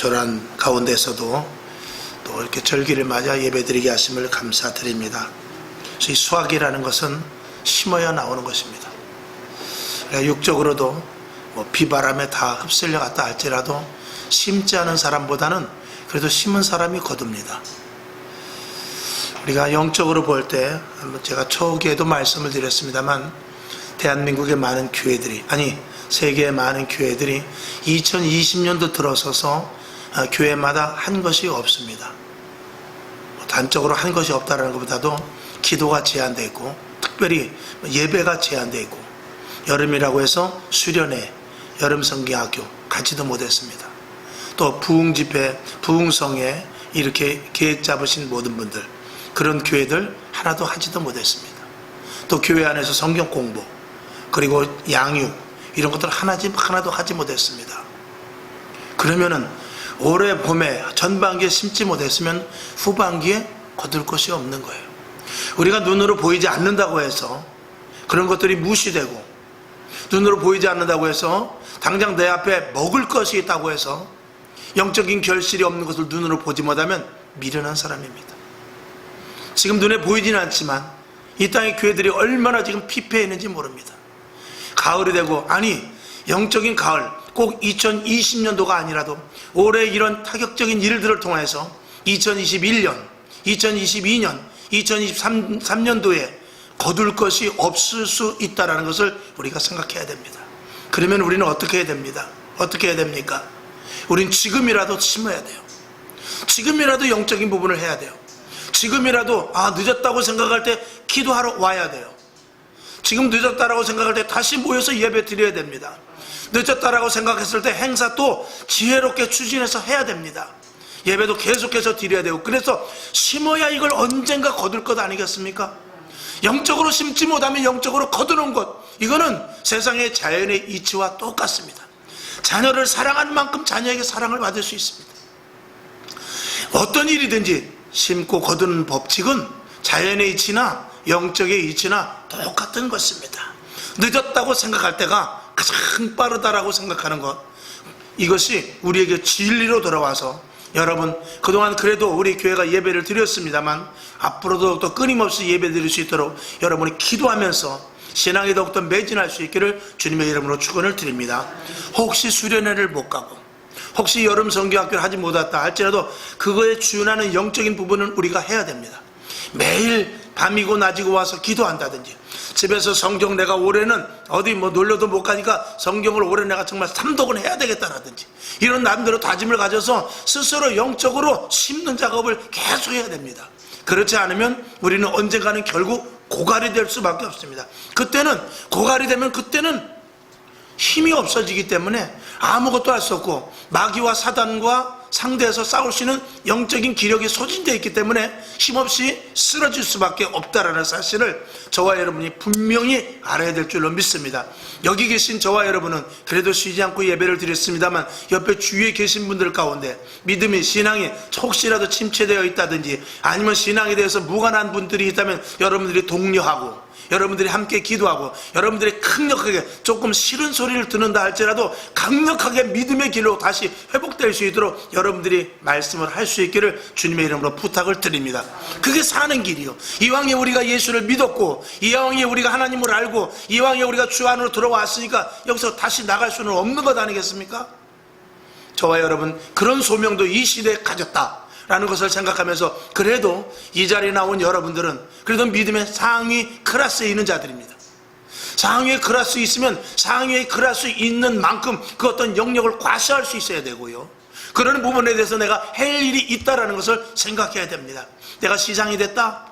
조촐한 가운데서도 또 이렇게 절기를 맞아 예배드리게 하심을 감사드립니다. 이 수확이라는 것은 심어야 나오는 것입니다. 육적으로도 비바람에 다 흡슬려 갔다 할지라도 심지 않은 사람보다는 그래도 심은 사람이 거둡니다. 우리가 영적으로 볼 때 제가 초기에도 말씀을 드렸습니다만 대한민국의 많은 교회들이 세계의 많은 교회들이 2020년도 들어서서 교회마다 한 것이 없습니다. 단적으로 한 것이 없다는 것보다도 기도가 제한되어 있고 특별히 예배가 제한되어 있고 여름이라고 해서 수련회, 여름성경학교 가지도 못했습니다. 또 부흥집회, 부흥성회 이렇게 계획 잡으신 모든 분들 그런 교회들 하나도 하지도 못했습니다. 또 교회 안에서 성경 공부 그리고 양육 이런 것들 하나도 하지 못했습니다. 그러면은 올해 봄에 전반기에 심지 못했으면 후반기에 거둘 것이 없는 거예요. 우리가 눈으로 보이지 않는다고 해서 그런 것들이 무시되고 눈으로 보이지 않는다고 해서 당장 내 앞에 먹을 것이 있다고 해서 영적인 결실이 없는 것을 눈으로 보지 못하면 미련한 사람입니다. 지금 눈에 보이지는 않지만 이 땅의 교회들이 얼마나 지금 피폐해 있는지 모릅니다. 가을이 되고 영적인 가을 꼭 2020년도가 아니라도 올해 이런 타격적인 일들을 통해서 2021년, 2022년, 2023년도에 거둘 것이 없을 수 있다는 것을 우리가 생각해야 됩니다. 그러면 우리는 어떻게 해야 됩니다? 어떻게 해야 됩니까? 우린 지금이라도 심어야 돼요. 지금이라도 영적인 부분을 해야 돼요. 지금이라도 늦었다고 생각할 때 기도하러 와야 돼요. 지금 늦었다라고 생각할 때 다시 모여서 예배 드려야 됩니다. 늦었다라고 생각했을 때 행사 또 지혜롭게 추진해서 해야 됩니다. 예배도 계속해서 드려야 되고 그래서 심어야 이걸 언젠가 거둘 것 아니겠습니까? 영적으로 심지 못하면 영적으로 거두는 것 이거는 세상의 자연의 이치와 똑같습니다. 자녀를 사랑하는 만큼 자녀에게 사랑을 받을 수 있습니다. 어떤 일이든지 심고 거두는 법칙은 자연의 이치나 영적의 이치나 똑같은 것입니다. 늦었다고 생각할 때가 가장 빠르다라고 생각하는 것 이것이 우리에게 진리로 돌아와서 여러분 그동안 그래도 우리 교회가 예배를 드렸습니다만 앞으로도 또 끊임없이 예배 드릴 수 있도록 여러분이 기도하면서 신앙이 더욱더 매진할 수 있기를 주님의 이름으로 축원을 드립니다. 혹시 수련회를 못 가고 혹시 여름 성경학교를 하지 못했다 할지라도 그거에 준하는 영적인 부분은 우리가 해야 됩니다. 매일 밤이고 낮이고 와서 기도한다든지 집에서 성경 내가 올해는 어디 놀러도 못 가니까 성경을 올해 내가 정말 삼독은 해야 되겠다라든지 이런 나름대로 다짐을 가져서 스스로 영적으로 심는 작업을 계속 해야 됩니다. 그렇지 않으면 우리는 언젠가는 결국 고갈이 될 수밖에 없습니다. 고갈이 되면 그때는 힘이 없어지기 때문에 아무것도 할 수 없고 마귀와 사단과 상대해서 싸울 수 있는 영적인 기력이 소진되어 있기 때문에 힘없이 쓰러질 수밖에 없다라는 사실을 저와 여러분이 분명히 알아야 될 줄로 믿습니다. 여기 계신 저와 여러분은 그래도 쉬지 않고 예배를 드렸습니다만 옆에 주위에 계신 분들 가운데 믿음이 신앙이 혹시라도 침체되어 있다든지 아니면 신앙에 대해서 무관한 분들이 있다면 여러분들이 독려하고 여러분들이 함께 기도하고 여러분들이 강력하게 조금 싫은 소리를 듣는다 할지라도 강력하게 믿음의 길로 다시 회복될 수 있도록 여러분들이 말씀을 할 수 있기를 주님의 이름으로 부탁을 드립니다. 그게 사는 길이요. 이왕에 우리가 예수를 믿었고 이왕에 우리가 하나님을 알고 이왕에 우리가 주 안으로 들어왔으니까 여기서 다시 나갈 수는 없는 것 아니겠습니까? 저와 여러분 그런 소명도 이 시대에 가졌다 라는 것을 생각하면서 그래도 이 자리에 나온 여러분들은 그래도 믿음의 상위 클래스에 있는 자들입니다. 상위의 클래스에 있으면 상위의 클래스에 있는 만큼 그 어떤 영역을 과시할 수 있어야 되고요. 그런 부분에 대해서 내가 할 일이 있다는 것을 생각해야 됩니다. 내가 시장이 됐다,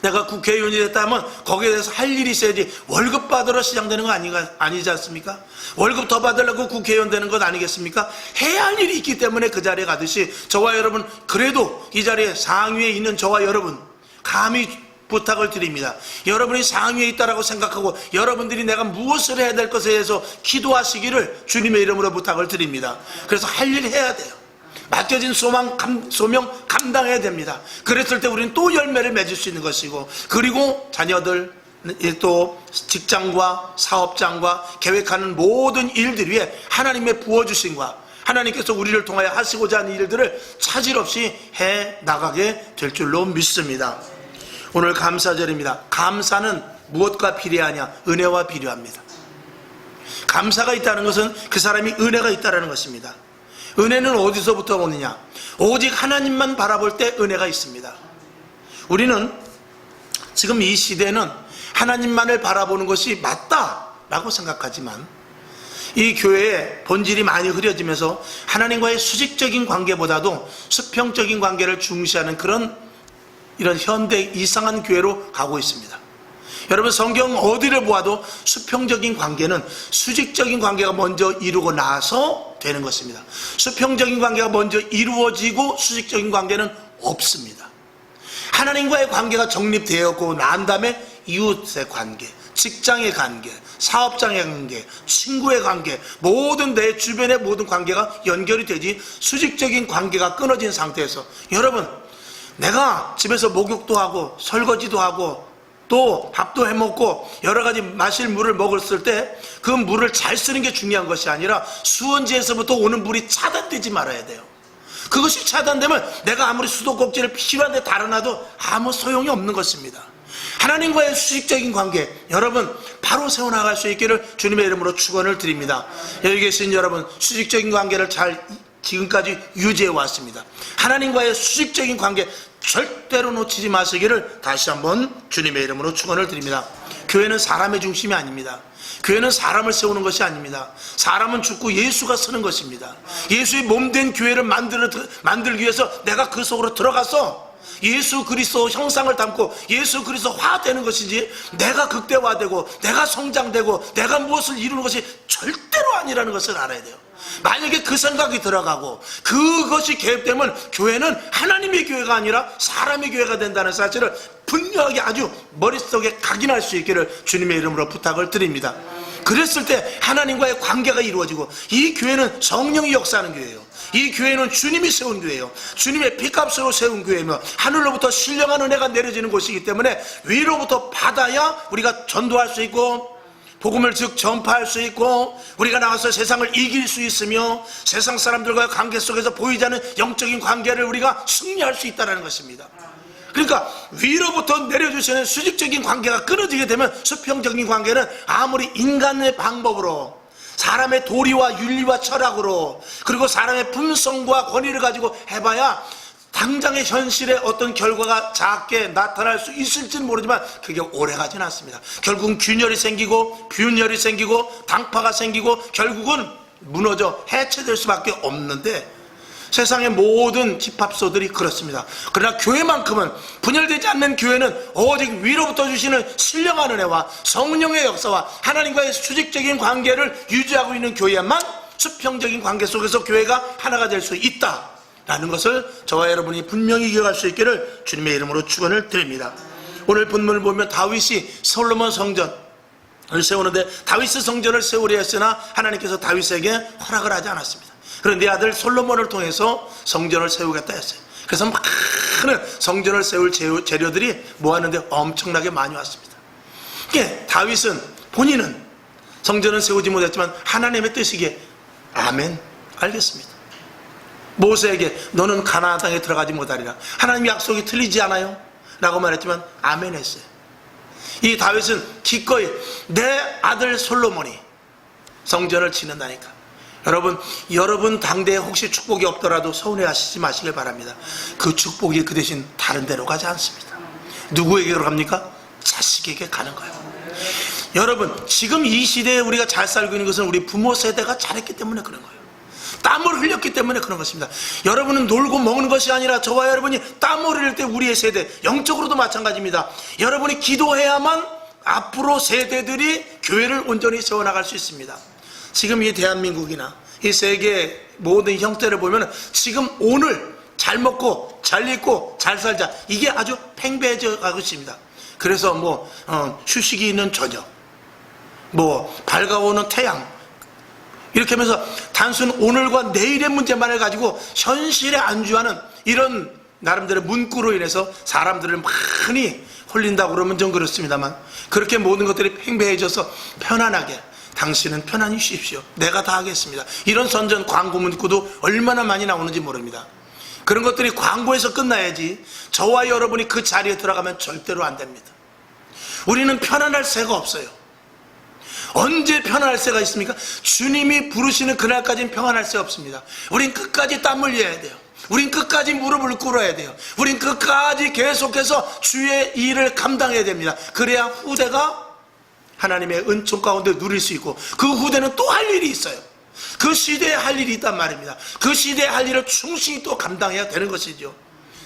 내가 국회의원이 됐다 하면 거기에 대해서 할 일이 있어야지 월급 받으러 시장 되는 거 아니지 않습니까? 월급 더 받으려고 국회의원 되는 것 아니겠습니까? 해야 할 일이 있기 때문에 그 자리에 가듯이 저와 여러분 그래도 이 자리에 상위에 있는 저와 여러분 감히 부탁을 드립니다. 여러분이 상위에 있다라고 생각하고 여러분들이 내가 무엇을 해야 될 것에 대해서 기도하시기를 주님의 이름으로 부탁을 드립니다. 그래서 할 일 해야 돼요. 맡겨진 소명 감당해야 됩니다. 그랬을 때 우리는 또 열매를 맺을 수 있는 것이고 그리고 자녀들 또 직장과 사업장과 계획하는 모든 일들 위에 하나님의 부어주심과 하나님께서 우리를 통하여 하시고자 하는 일들을 차질 없이 해 나가게 될 줄로 믿습니다. 오늘 감사절입니다. 감사는 무엇과 비례하냐? 은혜와 비례합니다. 감사가 있다는 것은 그 사람이 은혜가 있다는 것입니다. 은혜는 어디서부터 오느냐? 오직 하나님만 바라볼 때 은혜가 있습니다. 우리는 지금 이 시대는 하나님만을 바라보는 것이 맞다라고 생각하지만 이 교회의 본질이 많이 흐려지면서 하나님과의 수직적인 관계보다도 수평적인 관계를 중시하는 이런 현대 이상한 교회로 가고 있습니다. 여러분, 성경 어디를 보아도 수평적인 관계는 수직적인 관계가 먼저 이루고 나서 되는 것입니다. 수평적인 관계가 먼저 이루어지고 수직적인 관계는 없습니다. 하나님과의 관계가 정립되었고 난 다음에 이웃의 관계, 직장의 관계, 사업장의 관계, 친구의 관계, 모든 내 주변의 모든 관계가 연결이 되지 수직적인 관계가 끊어진 상태에서, 여러분, 내가 집에서 목욕도 하고 설거지도 하고 또 밥도 해먹고 여러 가지 마실 물을 먹었을 때 그 물을 잘 쓰는 게 중요한 것이 아니라 수원지에서부터 오는 물이 차단되지 말아야 돼요. 그것이 차단되면 내가 아무리 수도꼭지를 필요한데 달아놔도 아무 소용이 없는 것입니다. 하나님과의 수직적인 관계, 여러분 바로 세워나갈 수 있기를 주님의 이름으로 축원을 드립니다. 여기 계신 여러분, 수직적인 관계를 잘 지금까지 유지해 왔습니다. 하나님과의 수직적인 관계 절대로 놓치지 마시기를 다시 한번 주님의 이름으로 축원을 드립니다. 교회는 사람의 중심이 아닙니다. 교회는 사람을 세우는 것이 아닙니다. 사람은 죽고 예수가 서는 것입니다. 예수의 몸된 교회를 만들기 위해서 내가 그 속으로 들어가서 예수 그리스도 형상을 담고 예수 그리스도 화되는 것이지, 내가 극대화되고 내가 성장되고 내가 무엇을 이루는 것이 절대로 아니라는 것을 알아야 돼요. 만약에 그 생각이 들어가고 그것이 개입되면 교회는 하나님의 교회가 아니라 사람의 교회가 된다는 사실을 분명하게 아주 머릿속에 각인할 수 있기를 주님의 이름으로 부탁을 드립니다. 그랬을 때 하나님과의 관계가 이루어지고, 이 교회는 성령이 역사하는 교회예요. 이 교회는 주님이 세운 교회예요. 주님의 피값으로 세운 교회며 하늘로부터 신령한 은혜가 내려지는 곳이기 때문에 위로부터 받아야 우리가 전도할 수 있고 복음을 즉 전파할 수 있고 우리가 나가서 세상을 이길 수 있으며 세상 사람들과의 관계 속에서 보이지 않는 영적인 관계를 우리가 승리할 수 있다는 것입니다. 그러니까 위로부터 내려주시는 수직적인 관계가 끊어지게 되면 수평적인 관계는 아무리 인간의 방법으로, 사람의 도리와 윤리와 철학으로, 그리고 사람의 품성과 권위를 가지고 해봐야 당장의 현실에 어떤 결과가 작게 나타날 수 있을지는 모르지만 그게 오래가지는 않습니다. 결국은 균열이 생기고 균열이 생기고 당파가 생기고 결국은 무너져 해체될 수밖에 없는데, 세상의 모든 집합소들이 그렇습니다. 그러나 교회만큼은, 분열되지 않는 교회는 오직 위로부터 주시는 신령한 은혜와 성령의 역사와 하나님과의 수직적인 관계를 유지하고 있는 교회야만 수평적인 관계 속에서 교회가 하나가 될 수 있다 라는 것을 저와 여러분이 분명히 기억할 수 있기를 주님의 이름으로 축원을 드립니다. 오늘 본문을 보면 다윗이 솔로몬 성전을 세우는데, 다윗 성전을 세우려 했으나 하나님께서 다윗에게 허락을 하지 않았습니다. 그런데 아들 솔로몬을 통해서 성전을 세우겠다 했어요. 그래서 많은 성전을 세울 재료들이 모았는데 엄청나게 많이 왔습니다. 다윗은 본인은 성전을 세우지 못했지만 하나님의 뜻이기에 아멘, 알겠습니다. 모세에게 너는 가나안 땅에 들어가지 못하리라, 하나님 약속이 틀리지 않아요? 라고 말했지만 아멘 했어요. 이 다윗은 기꺼이 내 아들 솔로몬이 성전을 짓는다니까. 여러분 당대에 혹시 축복이 없더라도 서운해하시지 마시길 바랍니다. 그 축복이 그 대신 다른 데로 가지 않습니다. 누구에게 갑니까? 자식에게 가는 거예요. 여러분, 지금 이 시대에 우리가 잘 살고 있는 것은 우리 부모 세대가 잘했기 때문에 그런 거예요. 땀을 흘렸기 때문에 그런 것입니다. 여러분은 놀고 먹는 것이 아니라 저와 여러분이 땀을 흘릴 때 우리의 세대, 영적으로도 마찬가지입니다. 여러분이 기도해야만 앞으로 세대들이 교회를 온전히 세워나갈 수 있습니다. 지금 이 대한민국이나 이 세계의 모든 형태를 보면 지금 오늘 잘 먹고 잘 입고 잘 살자, 이게 아주 팽배해져 가고 있습니다. 그래서 휴식이 있는 저녁, 밝아오는 태양, 이렇게 하면서 단순 오늘과 내일의 문제만을 가지고 현실에 안주하는 이런 나름대로 문구로 인해서 사람들을 많이 홀린다고 그러면 좀 그렇습니다만, 그렇게 모든 것들이 팽배해져서 편안하게 당신은 편안히 쉬십시오. 내가 다 하겠습니다. 이런 선전 광고 문구도 얼마나 많이 나오는지 모릅니다. 그런 것들이 광고에서 끝나야지 저와 여러분이 그 자리에 들어가면 절대로 안 됩니다. 우리는 편안할 새가 없어요. 언제 편안할 새가 있습니까? 주님이 부르시는 그날까지는 평안할 새 없습니다. 우린 끝까지 땀 흘려야 돼요. 우린 끝까지 무릎을 꿇어야 돼요. 우린 끝까지 계속해서 주의 일을 감당해야 됩니다. 그래야 후대가 하나님의 은총 가운데 누릴 수 있고, 그 후대는 또 할 일이 있어요. 그 시대에 할 일이 있단 말입니다. 그 시대에 할 일을 충실히 또 감당해야 되는 것이죠.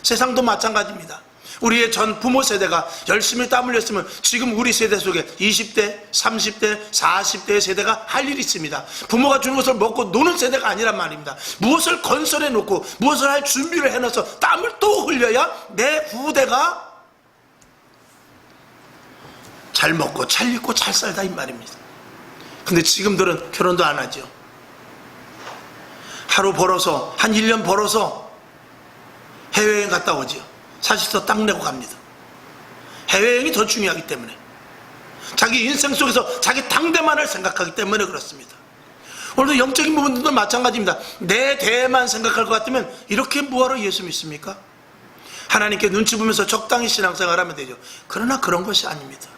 세상도 마찬가지입니다. 우리의 전 부모 세대가 열심히 땀 흘렸으면 지금 우리 세대 속에 20대, 30대, 40대의 세대가 할 일이 있습니다. 부모가 주는 것을 먹고 노는 세대가 아니란 말입니다. 무엇을 건설해 놓고 무엇을 할 준비를 해놔서 땀을 또 흘려야 내 후대가 잘 먹고 잘 입고 잘 살다 이 말입니다. 근데 지금들은 결혼도 안 하죠. 하루 벌어서 한 1년 벌어서 해외여행 갔다 오죠. 사실 더 땅 내고 갑니다. 해외여행이 더 중요하기 때문에, 자기 인생 속에서 자기 당대만을 생각하기 때문에 그렇습니다. 오늘도 영적인 부분들도 마찬가지입니다. 내 대만 생각할 것 같으면 이렇게 뭐하러 예수 믿습니까? 하나님께 눈치 보면서 적당히 신앙생활하면 되죠. 그러나 그런 것이 아닙니다.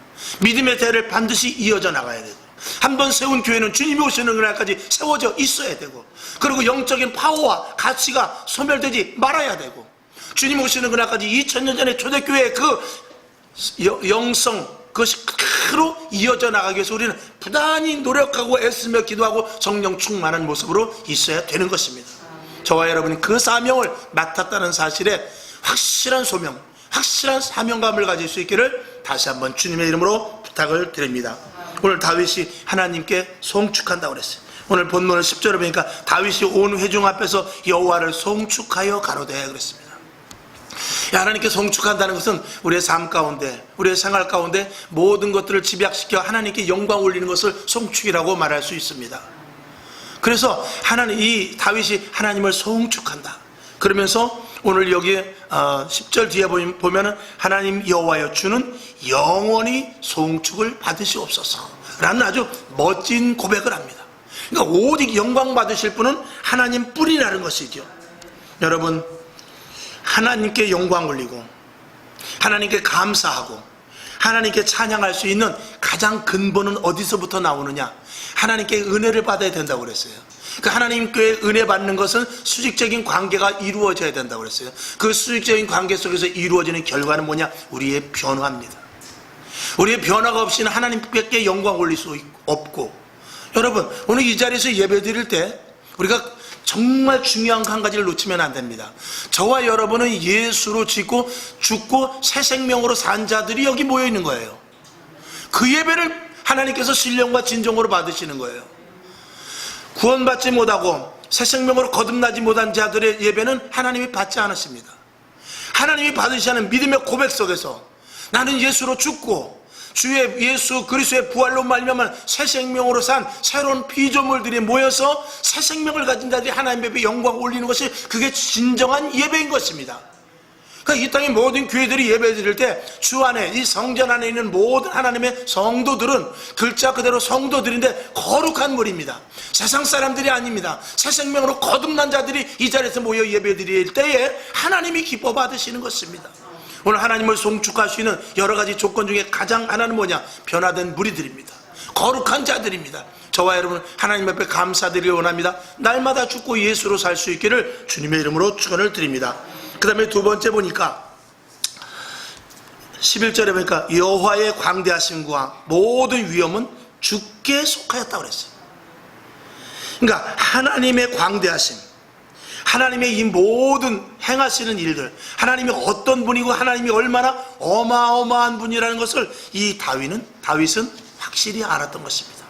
믿음의 대를 반드시 이어져 나가야 되고, 한번 세운 교회는 주님이 오시는 그날까지 세워져 있어야 되고, 그리고 영적인 파워와 가치가 소멸되지 말아야 되고, 주님 오시는 그날까지 2000년 전에 초대교회의 그 영성, 그것이 그대로 이어져 나가기 위해서 우리는 부단히 노력하고 애쓰며 기도하고 성령 충만한 모습으로 있어야 되는 것입니다. 저와 여러분이 그 사명을 맡았다는 사실에 확실한 소명, 확실한 사명감을 가질 수 있기를 다시 한번 주님의 이름으로 부탁을 드립니다. 오늘 다윗이 하나님께 송축한다고 그랬어요. 오늘 본문을 10절에 보니까 다윗이 온 회중 앞에서 여호와를 송축하여 가로되 그랬습니다. 하나님께 송축한다는 것은 우리의 삶 가운데, 우리의 생활 가운데 모든 것들을 집약시켜 하나님께 영광 올리는 것을 송축이라고 말할 수 있습니다. 그래서 이 다윗이 하나님을 송축한다 그러면서 오늘 여기 10절 뒤에 보면은 하나님 여호와여 주는 영원히 송축을 받으시옵소서 라는 아주 멋진 고백을 합니다. 그러니까 오직 영광 받으실 분은 하나님 뿐이라는 것이죠. 여러분, 하나님께 영광 올리고 하나님께 감사하고 하나님께 찬양할 수 있는 가장 근본은 어디서부터 나오느냐? 하나님께 은혜를 받아야 된다고 그랬어요. 그 하나님께 은혜 받는 것은 수직적인 관계가 이루어져야 된다고 그랬어요. 그 수직적인 관계 속에서 이루어지는 결과는 뭐냐? 우리의 변화입니다. 우리의 변화가 없이는 하나님께 영광 올릴 수 없고, 여러분 오늘 이 자리에서 예배 드릴 때 우리가 정말 중요한 한 가지를 놓치면 안 됩니다. 저와 여러분은 예수로 짓고 죽고 새 생명으로 산 자들이 여기 모여 있는 거예요. 그 예배를 하나님께서 신령과 진정으로 받으시는 거예요. 구원받지 못하고 새 생명으로 거듭나지 못한 자들의 예배는 하나님이 받지 않으십니다. 하나님이 받으시는 믿음의 고백 속에서 나는 예수로 죽고 주의 예수 그리스도의 부활로 말미암아 새 생명으로 산 새로운 피조물들이 모여서 새 생명을 가진 자들이 하나님 앞에 영광 올리는 것이 그게 진정한 예배인 것입니다. 그러니까 이 땅의 모든 교회들이 예배 드릴 때 주 안에 이 성전 안에 있는 모든 하나님의 성도들은 글자 그대로 성도들인데 거룩한 물입니다. 세상 사람들이 아닙니다. 새 생명으로 거듭난 자들이 이 자리에서 모여 예배 드릴 때에 하나님이 기뻐 받으시는 것입니다. 오늘 하나님을 송축할 수 있는 여러 가지 조건 중에 가장 하나는 뭐냐? 변화된 무리들입니다. 거룩한 자들입니다. 저와 여러분 하나님 앞에 감사드리기 원합니다. 날마다 죽고 예수로 살 수 있기를 주님의 이름으로 축원을 드립니다. 그 다음에 두 번째 보니까 11절에 보니까 여호와의 광대하심과 모든 위엄은 주께 속하였다고 그랬어요. 그러니까 하나님의 광대하심, 하나님의 이 모든 행하시는 일들, 하나님이 어떤 분이고 하나님이 얼마나 어마어마한 분이라는 것을 이 다윗은 확실히 알았던 것입니다.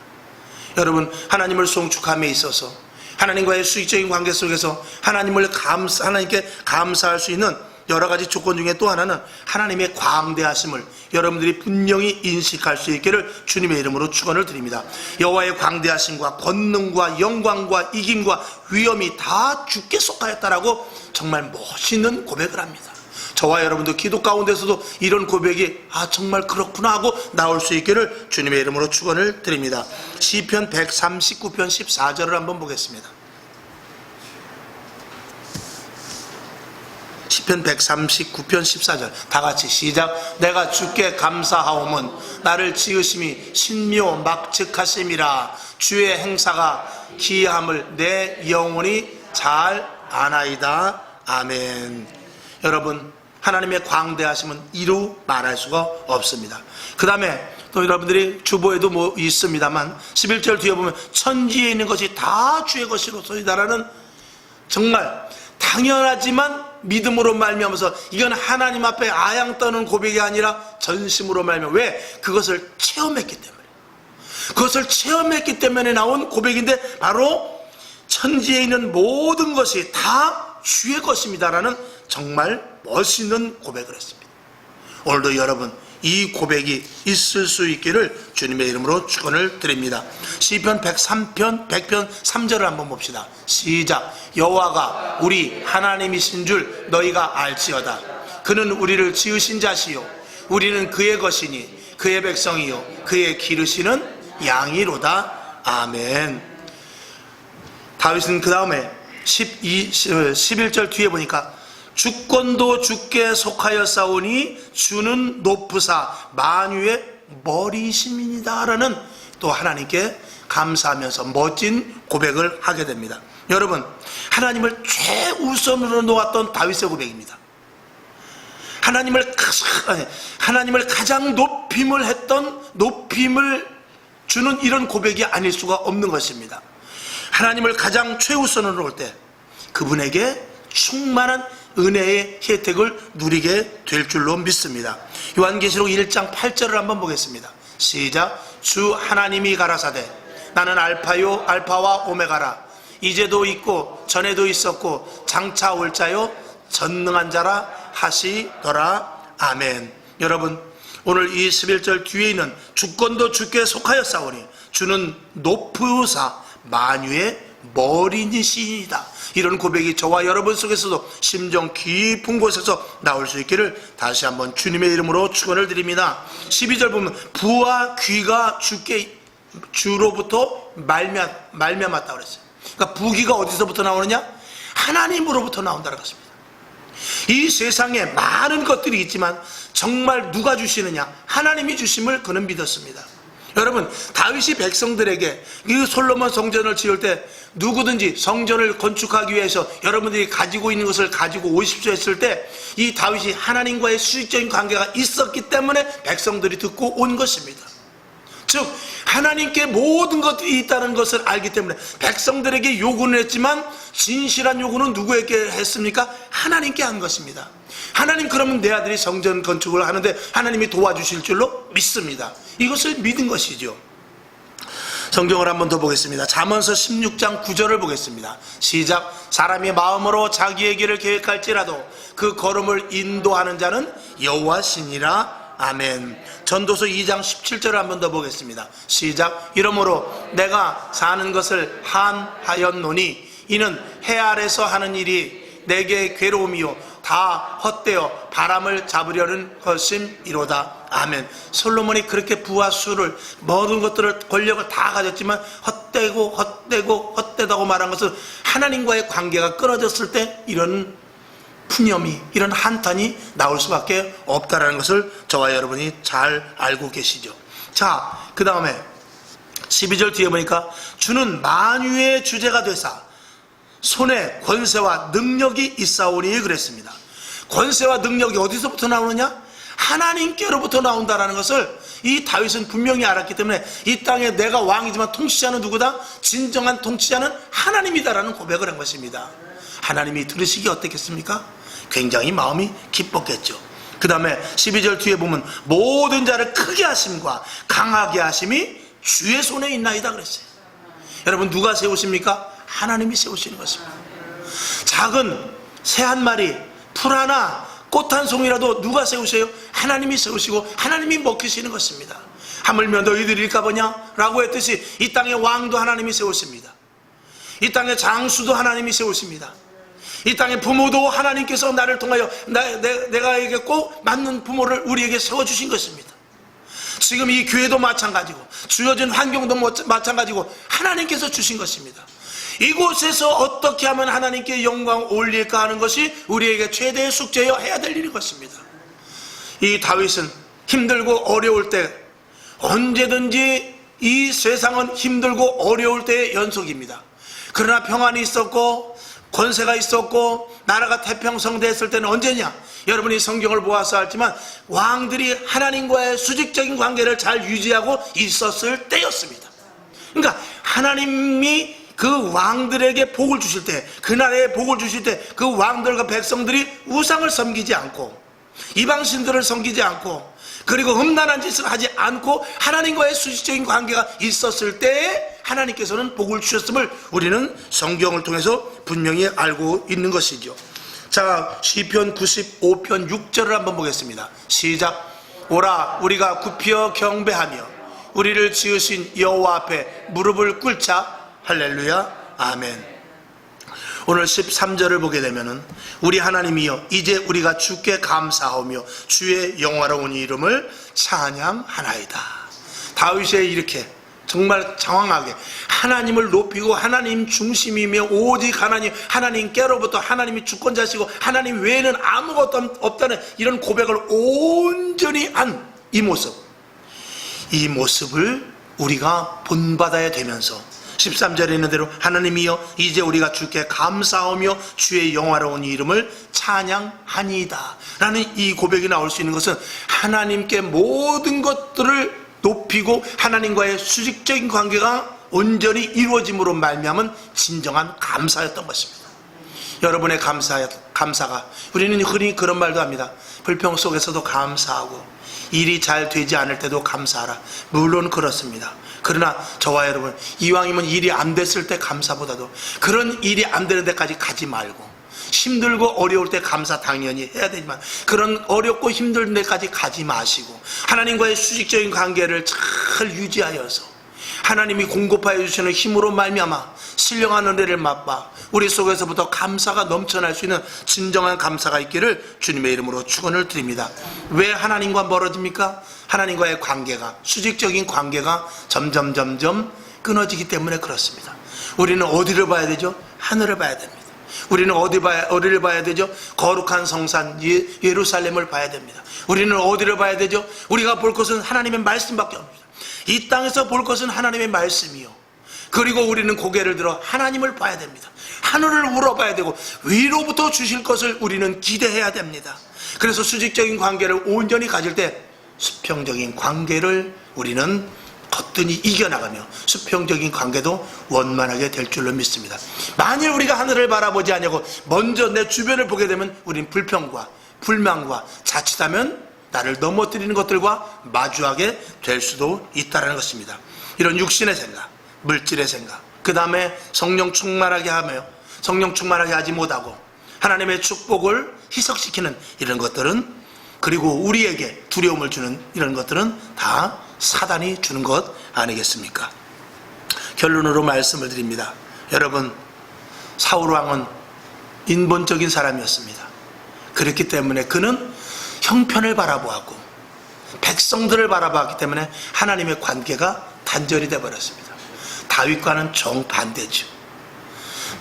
여러분, 하나님을 송축함에 있어서 하나님과의 수익적인 관계 속에서 하나님께 감사할 수 있는 여러 가지 조건 중에 또 하나는 하나님의 광대하심을 여러분들이 분명히 인식할 수 있기를 주님의 이름으로 축원을 드립니다. 여호와의 광대하심과 권능과 영광과 이김과 위엄이 다 주께 속하였다라고 정말 멋있는 고백을 합니다. 저와 여러분도 기도 가운데서도 이런 고백이 정말 그렇구나 하고 나올 수 있기를 주님의 이름으로 축원을 드립니다. 시편 139편 14절을 한번 보겠습니다. 시편 139편 14절 다 같이 시작. 내가 주께 감사하오면 나를 지으심이 신묘 막측하심이라. 주의 행사가 기이함을 내 영혼이 잘 아나이다. 아멘. 여러분, 하나님의 광대하심은 이루 말할 수가 없습니다. 그 다음에 또 여러분들이 주보에도 뭐 있습니다만 11절 뒤에 보면 천지에 있는 것이 다 주의 것이로소이다라는 정말 당연하지만 믿음으로 말미암아서 이건 하나님 앞에 아양 떠는 고백이 아니라 전심으로 말미암아. 왜? 그것을 체험했기 때문에. 그것을 체험했기 때문에 나온 고백인데 바로 천지에 있는 모든 것이 다 주의 것입니다라는 정말 멋있는 고백을 했습니다. 오늘도 여러분 이 고백이 있을 수 있기를 주님의 이름으로 축원을 드립니다. 시편 103편 3절을 한번 봅시다. 시작. 여호와가 우리 하나님이신 줄 너희가 알지어다. 그는 우리를 지으신 자시요 우리는 그의 것이니 그의 백성이요 그의 기르시는 양이로다. 아멘. 다윗은 그 다음에 11절 뒤에 보니까 주권도 주께 속하였사오니 주는 높으사 만유의 머리심이니라 라는 또 하나님께 감사하면서 멋진 고백을 하게 됩니다. 여러분, 하나님을 최우선으로 놓았던 다윗의 고백입니다. 하나님을 가장 높임을 주는 이런 고백이 아닐 수가 없는 것입니다. 하나님을 가장 최우선으로 놓을 때 그분에게 충만한 은혜의 혜택을 누리게 될 줄로 믿습니다. 요한계시록 1장 8절을 한번 보겠습니다. 시작. 주 하나님이 가라사대 나는 알파요 알파와 오메가라. 이제도 있고 전에도 있었고 장차 올 자요 전능한 자라 하시더라. 아멘. 여러분, 오늘 이 11절 뒤에 있는 주권도 주께 속하였사오니 주는 높으사 만유의 머리니시이다. 이런 고백이 저와 여러분 속에서도 심정 깊은 곳에서 나올 수 있기를 다시 한번 주님의 이름으로 축원을 드립니다. 12절 보면 부와 귀가 주로부터 말미암았다 그랬어요. 그러니까 부귀가 어디서부터 나오느냐? 하나님으로부터 나온다는 것입니다. 이 세상에 많은 것들이 있지만 정말 누가 주시느냐? 하나님이 주심을 그는 믿었습니다. 여러분, 다윗이 백성들에게 이 솔로몬 성전을 지을 때 누구든지 성전을 건축하기 위해서 여러분들이 가지고 있는 것을 가지고 오십시오 했을 때 이 다윗이 하나님과의 수직적인 관계가 있었기 때문에 백성들이 듣고 온 것입니다. 즉 하나님께 모든 것들이 있다는 것을 알기 때문에 백성들에게 요구는 했지만 진실한 요구는 누구에게 했습니까? 하나님께 한 것입니다. 하나님, 그러면 내 아들이 성전 건축을 하는데 하나님이 도와주실 줄로 믿습니다. 이것을 믿은 것이죠. 성경을 한번 더 보겠습니다. 잠언서 16장 9절을 보겠습니다. 시작. 사람이 마음으로 자기의 길을 계획할지라도 그 걸음을 인도하는 자는 여호와시니라. 아멘. 전도서 2장 17절을 한번 더 보겠습니다. 시작. 이러므로 내가 사는 것을 한하였노니 이는 해 아래서 하는 일이 내게 괴로움이요 다 헛되어 바람을 잡으려는 것임이로다. 아멘. 솔로몬이 그렇게 부와 수를 모든 것들을 권력을 다 가졌지만 헛되다고 말한 것은 하나님과의 관계가 끊어졌을 때 이런 푸념이, 이런 한탄이 나올 수밖에 없다는 것을 저와 여러분이 잘 알고 계시죠. 자, 그 다음에 12절 뒤에 보니까 주는 만유의 주제가 되사 손에 권세와 능력이 있사오니 그랬습니다. 권세와 능력이 어디서부터 나오느냐? 하나님께로부터 나온다는 것을 이 다윗은 분명히 알았기 때문에 이 땅에 내가 왕이지만 통치자는 누구다? 진정한 통치자는 하나님이다라는 고백을 한 것입니다. 하나님이 들으시기 어떻겠습니까? 굉장히 마음이 기뻤겠죠. 그 다음에 12절 뒤에 보면 모든 자를 크게 하심과 강하게 하심이 주의 손에 있나이다 그랬어요. 여러분, 누가 세우십니까? 하나님이 세우시는 것입니다. 작은 새 한 마리, 풀 하나, 꽃 한 송이라도 누가 세우세요? 하나님이 세우시고 하나님이 먹히시는 것입니다. 하물며 너희들일까 보냐? 라고 했듯이 이 땅의 왕도 하나님이 세우십니다. 이 땅의 장수도 하나님이 세우십니다. 이 땅의 부모도 하나님께서 나를 통하여 내가에게 꼭 맞는 부모를 우리에게 세워주신 것입니다. 지금 이 교회도 마찬가지고 주어진 환경도 마찬가지고 하나님께서 주신 것입니다. 이곳에서 어떻게 하면 하나님께 영광 올릴까 하는 것이 우리에게 최대의 숙제여 해야 될 일인 것입니다. 이 다윗은 힘들고 어려울 때, 언제든지 이 세상은 힘들고 어려울 때의 연속입니다. 그러나 평안이 있었고 권세가 있었고 나라가 태평성대했을 때는 언제냐? 여러분이 성경을 보아서 알지만 왕들이 하나님과의 수직적인 관계를 잘 유지하고 있었을 때였습니다. 그러니까 하나님이 그 왕들에게 복을 주실 때, 그 나라에 복을 주실 때 그 왕들과 백성들이 우상을 섬기지 않고 이방신들을 섬기지 않고 그리고 흠난한 짓을 하지 않고 하나님과의 수직적인 관계가 있었을 때에 하나님께서는 복을 주셨음을 우리는 성경을 통해서 분명히 알고 있는 것이죠. 자, 시편 95편 6절을 한번 보겠습니다. 시작. 오라 우리가 굽혀 경배하며 우리를 지으신 여호와 앞에 무릎을 꿇자. 할렐루야. 아멘. 오늘 13절을 보게 되면은 우리 하나님이여 이제 우리가 주께 감사하며 주의 영화로운 이름을 찬양하나이다. 다윗이 이렇게 정말 장황하게 하나님을 높이고 하나님 중심이며 오직 하나님께로부터 하나님이 주권자시고 하나님 외에는 아무것도 없다는 이런 고백을 온전히 한 이 모습을 우리가 본받아야 되면서 13절에 있는 대로 하나님이여 이제 우리가 주께 감사하며 주의 영화로운 이름을 찬양하니이다 라는 이 고백이 나올 수 있는 것은 하나님께 모든 것들을 높이고 하나님과의 수직적인 관계가 온전히 이루어짐으로 말미암은 진정한 감사였던 것입니다. 여러분의 감사가 우리는 흔히 그런 말도 합니다. 불평 속에서도 감사하고 일이 잘 되지 않을 때도 감사하라. 물론 그렇습니다. 그러나 저와 여러분 이왕이면 일이 안 됐을 때 감사보다도 그런 일이 안 되는 데까지 가지 말고 힘들고 어려울 때 감사 당연히 해야 되지만 그런 어렵고 힘든 데까지 가지 마시고 하나님과의 수직적인 관계를 잘 유지하여서 하나님이 공급하여 주시는 힘으로 말미암아 신령한 은혜를 맛봐 우리 속에서부터 감사가 넘쳐날 수 있는 진정한 감사가 있기를 주님의 이름으로 축원을 드립니다. 왜 하나님과 멀어집니까? 하나님과의 관계가 수직적인 관계가 점점 끊어지기 때문에 그렇습니다. 우리는 어디를 봐야 되죠? 하늘을 봐야 됩니다. 우리는 어디를 봐야 되죠? 거룩한 성산 예루살렘을 봐야 됩니다. 우리는 어디를 봐야 되죠? 우리가 볼 것은 하나님의 말씀밖에 없습니다. 이 땅에서 볼 것은 하나님의 말씀이요. 그리고 우리는 고개를 들어 하나님을 봐야 됩니다. 하늘을 우러봐야 되고 위로부터 주실 것을 우리는 기대해야 됩니다. 그래서 수직적인 관계를 온전히 가질 때 수평적인 관계를 우리는 거뜬히 이겨나가며 수평적인 관계도 원만하게 될 줄로 믿습니다. 만일 우리가 하늘을 바라보지 않냐고 먼저 내 주변을 보게 되면 우린 불평과 불만과 자칫하면 나를 넘어뜨리는 것들과 마주하게 될 수도 있다는 것입니다. 이런 육신의 생각, 물질의 생각, 그 다음에 성령 충만하게 하며 성령 충만하게 하지 못하고 하나님의 축복을 희석시키는 이런 것들은 그리고 우리에게 두려움을 주는 이런 것들은 다 사단이 주는 것 아니겠습니까? 결론으로 말씀을 드립니다. 여러분, 사울왕은 인본적인 사람이었습니다. 그렇기 때문에 그는 형편을 바라보았고 백성들을 바라보았기 때문에 하나님의 관계가 단절이 되어버렸습니다. 다윗과는 정반대죠.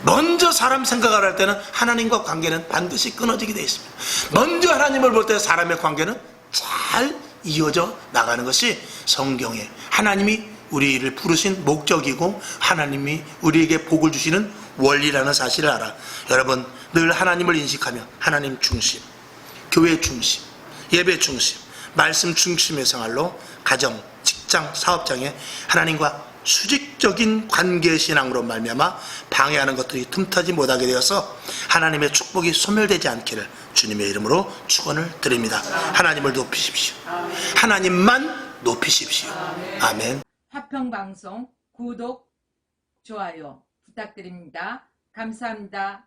먼저 사람 생각을 할 때는 하나님과 관계는 반드시 끊어지게 되어 있습니다. 먼저 하나님을 볼 때 사람의 관계는 잘 이어져 나가는 것이 성경에 하나님이 우리를 부르신 목적이고 하나님이 우리에게 복을 주시는 원리라는 사실을 알아. 여러분 늘 하나님을 인식하며 하나님 중심, 교회 중심, 예배 중심, 말씀 중심의 생활로 가정, 직장, 사업장에 하나님과 수직적인 관계 신앙으로 말미암아 방해하는 것들이 틈타지 못하게 되어서 하나님의 축복이 소멸되지 않기를 주님의 이름으로 축원을 드립니다. 하나님을 높이십시오. 하나님만 높이십시오. 아멘. 화평방송 구독, 좋아요 부탁드립니다. 감사합니다.